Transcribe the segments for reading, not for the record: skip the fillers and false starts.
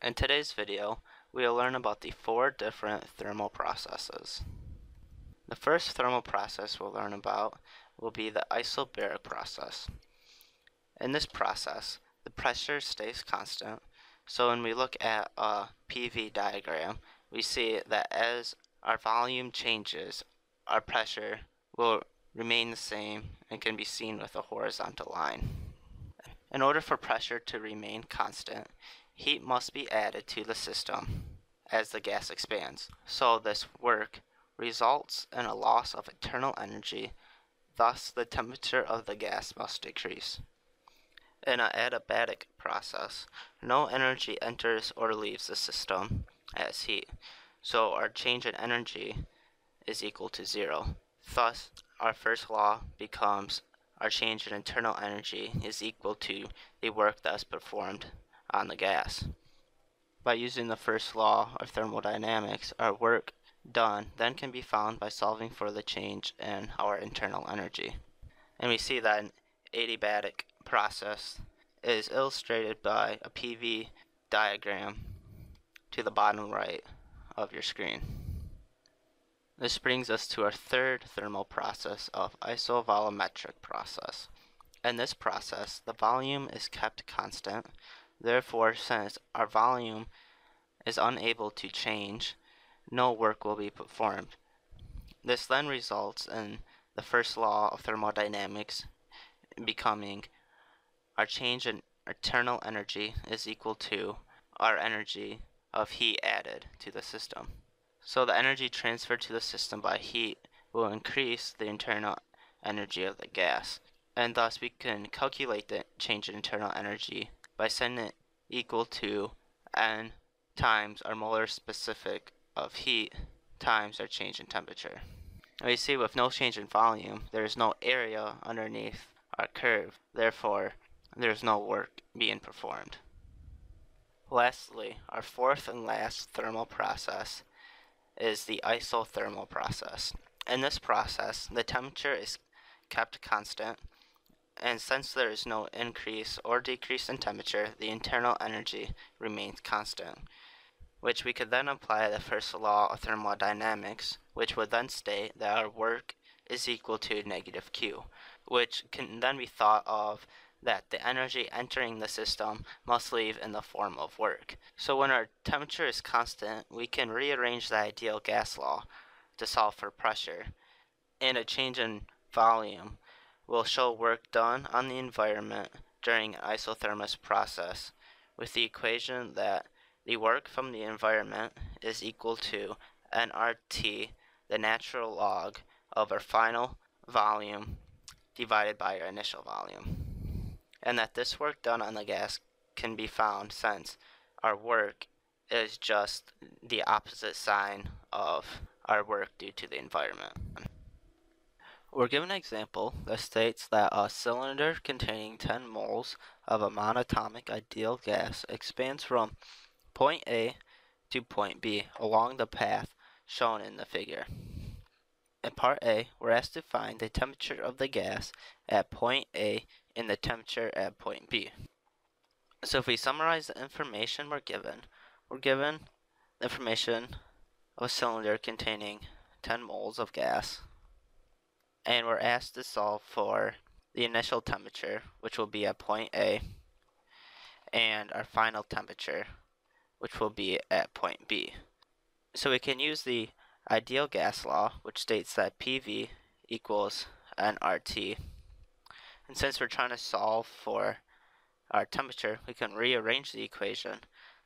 In today's video, we will learn about the 4 different thermal processes. The first thermal process we'll learn about will be the isobaric process. In this process, the pressure stays constant, so when we look at a PV diagram, we see that as our volume changes, our pressure will remain the same and can be seen with a horizontal line. In order for pressure to remain constant, heat must be added to the system as the gas expands. So this work results in a loss of internal energy, thus the temperature of the gas must decrease. In an adiabatic process, no energy enters or leaves the system as heat, so our change in energy is equal to 0. Thus, our first law becomes our change in internal energy is equal to the work that is performed on the gas. By using the first law of thermodynamics, our work done then can be found by solving for the change in our internal energy. And we see that an adiabatic process is illustrated by a PV diagram to the bottom right of your screen. This brings us to our third thermal process of isovolumetric process. In this process, the volume is kept constant. Therefore, since our volume is unable to change, no work will be performed. This then results in the first law of thermodynamics becoming our change in internal energy is equal to our energy of heat added to the system. So the energy transferred to the system by heat will increase the internal energy of the gas, and thus we can calculate the change in internal energy by setting it equal to N times our molar specific of heat times our change in temperature. And we see with no change in volume, there is no area underneath our curve, therefore there is no work being performed. Lastly, our fourth and last thermal process is the isothermal process. In this process, the temperature is kept constant, and since there is no increase or decrease in temperature, the internal energy remains constant, which we could then apply the first law of thermodynamics, which would then state that our work is equal to negative Q, which can then be thought of that the energy entering the system must leave in the form of work. So when our temperature is constant, we can rearrange the ideal gas law to solve for pressure, and a change in volume will show work done on the environment during an isothermal process with the equation that the work from the environment is equal to nRT, the natural log of our final volume divided by our initial volume. And that this work done on the gas can be found since our work is just the opposite sign of our work due to the environment. We're given an example that states that a cylinder containing 10 moles of a monatomic ideal gas expands from point A to point B along the path shown in the figure. In part A, we're asked to find the temperature of the gas at point A and the temperature at point B. So if we summarize the information we're given the information of a cylinder containing 10 moles of gas, and we're asked to solve for the initial temperature, which will be at point A, and our final temperature, which will be at point B. So we can use the ideal gas law, which states that PV equals nRT. And since we're trying to solve for our temperature, we can rearrange the equation.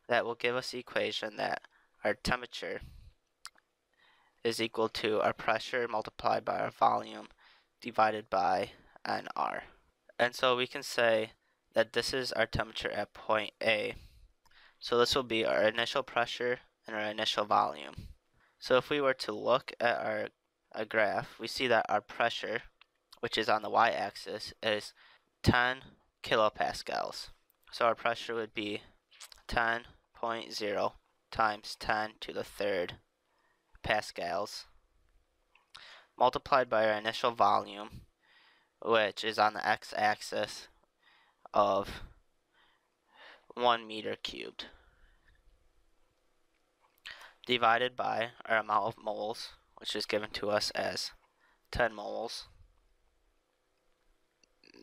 That will give us the equation that our temperature is equal to our pressure multiplied by our volume divided by nR. And so we can say that this is our temperature at point A. So this will be our initial pressure and our initial volume. So if we were to look at our graph, we see that our pressure, which is on the y-axis, is 10 kilopascals. So our pressure would be 10.0 times 10 to the third pascals multiplied by our initial volume, which is on the x-axis of 1 meter cubed. divided by our amount of moles, which is given to us as 10 moles,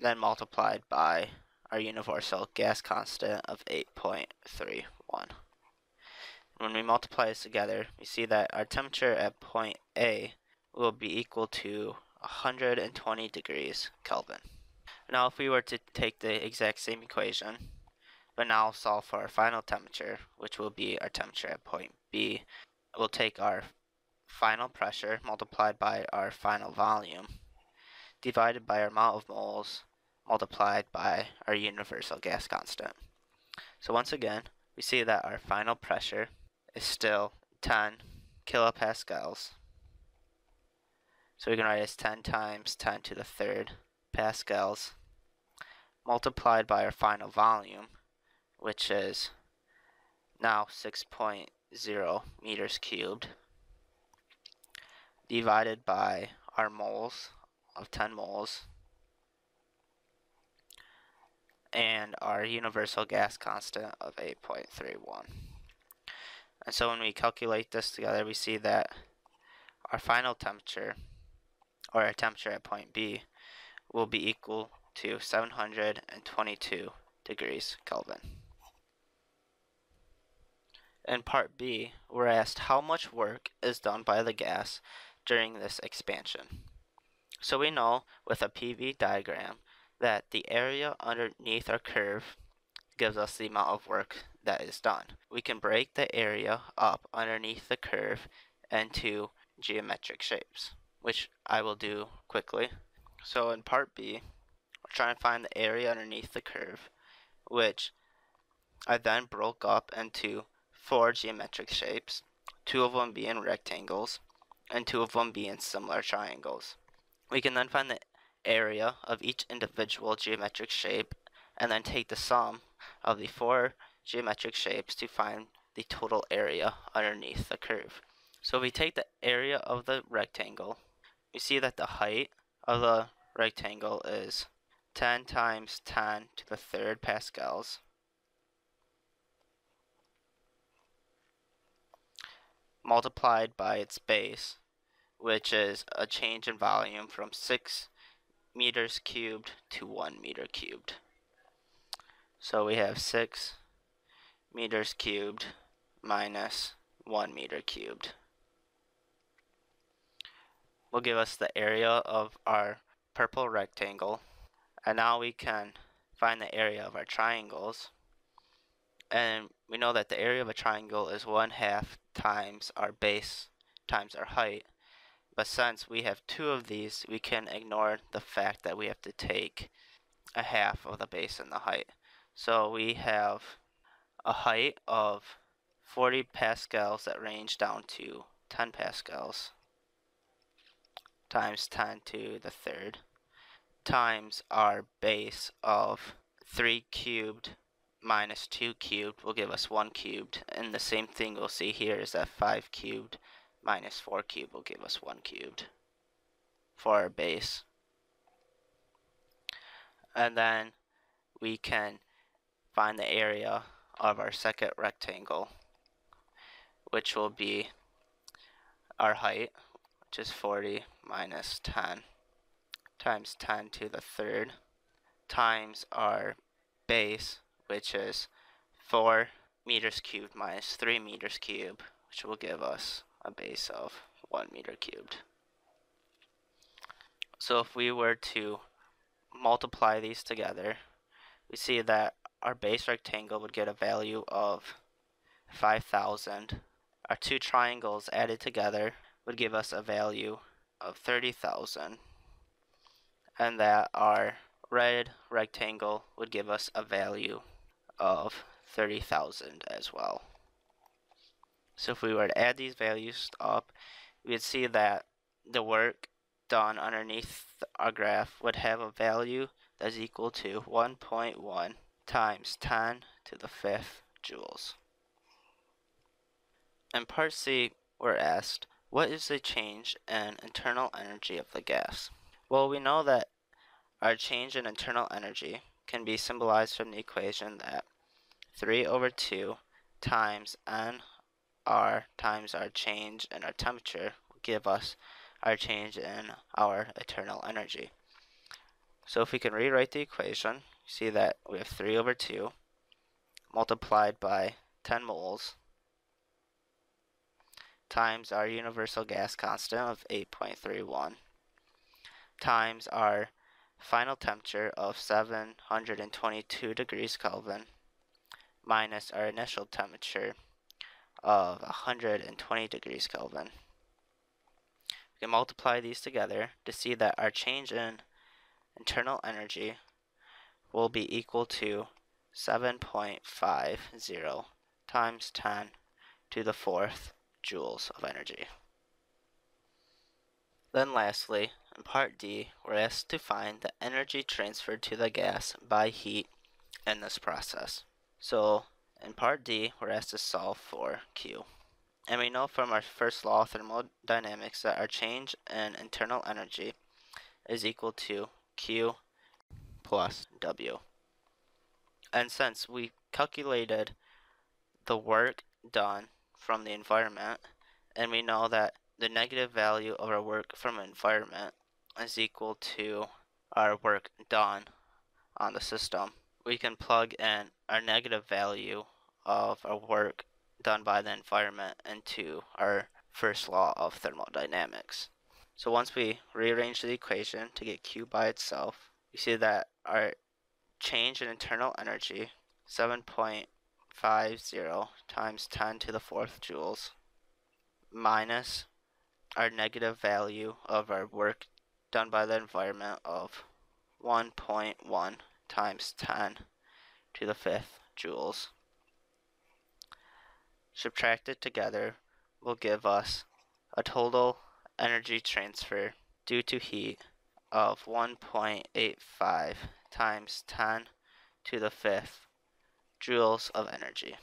then multiplied by our universal gas constant of 8.31. When we multiply this together, we see that our temperature at point A will be equal to 120 degrees Kelvin. Now if we were to take the exact same equation, but now solve for our final temperature, which will be our temperature at point B, we'll take our final pressure multiplied by our final volume, divided by our amount of moles, multiplied by our universal gas constant. So once again, we see that our final pressure is still 10 kilopascals. So we can write it as 10 times 10 to the third pascals, multiplied by our final volume, which is now 6.0 meters cubed, divided by our moles of 10 moles, and our universal gas constant of 8.31. And so when we calculate this together, we see that our final temperature, or our temperature at point B, will be equal to 722 degrees Kelvin. In part B, we're asked how much work is done by the gas during this expansion. So we know with a PV diagram that the area underneath our curve gives us the amount of work that is done. We can break the area up underneath the curve into geometric shapes, which I will do quickly. So in part B, we're trying to find the area underneath the curve, which I then broke up into 4 geometric shapes, 2 of them being rectangles, and 2 of them being similar triangles. We can then find the area of each individual geometric shape, and then take the sum of the 4 geometric shapes to find the total area underneath the curve. So if we take the area of the rectangle, we see that the height of the rectangle is 10 times 10 to the third pascals, multiplied by its base, which is a change in volume from 6 meters cubed to 1 meter cubed. So we have 6 meters cubed minus 1 meter cubed will give us the area of our purple rectangle. And now we can find the area of our triangles. And we know that the area of a triangle is 1/2 times our base times our height. But since we have 2 of these, we can ignore the fact that we have to take a half of the base and the height. So we have a height of 40 pascals that range down to 10 pascals times 10 to the third times our base of 3 cubed minus 2 cubed will give us 1 cubed. And the same thing we'll see here is that 5 cubed minus 4 cubed will give us 1 cubed for our base. And then we can find the area of our second rectangle, which will be our height, which is 40 minus 10 times 10 to the third times our base, which is 4 meters cubed minus 3 meters cubed, which will give us a base of 1 meter cubed. So if we were to multiply these together, we see that our base rectangle would get a value of 5,000. Our 2 triangles added together would give us a value of 30,000. And that our red rectangle would give us a value of 30,000 as well. So if we were to add these values up, we would see that the work done underneath our graph would have a value that is equal to 1.1 times 10 to the 5th joules. In part C, we're asked, what is the change in internal energy of the gas? Well, we know that our change in internal energy can be symbolized from the equation that 3/2 times N R times our change in our temperature will give us our change in our internal energy. So if we can rewrite the equation, see that we have 3 over 2 multiplied by 10 moles times our universal gas constant of 8.31 times our final temperature of 722 degrees Kelvin minus our initial temperature of 120 degrees Kelvin. We can multiply these together to see that our change in internal energy will be equal to 7.50 times 10 to the fourth joules of energy. Then lastly, in part D, we're asked to find the energy transferred to the gas by heat in this process. So in part D, we're asked to solve for Q. And we know from our first law of thermodynamics that our change in internal energy is equal to Q plus W. And since we calculated the work done from the environment, and we know that the negative value of our work from environment is equal to our work done on the system, we can plug in our negative value of our work done by the environment into our first law of thermodynamics. So once we rearrange the equation to get Q by itself, we see that our change in internal energy, 7.50 times 10 to the fourth joules, minus our negative value of our work done by the environment of 1.1 times 10 to the fifth joules, subtracted together will give us a total energy transfer due to heat of 1.85 times 10 to the fifth joules of energy.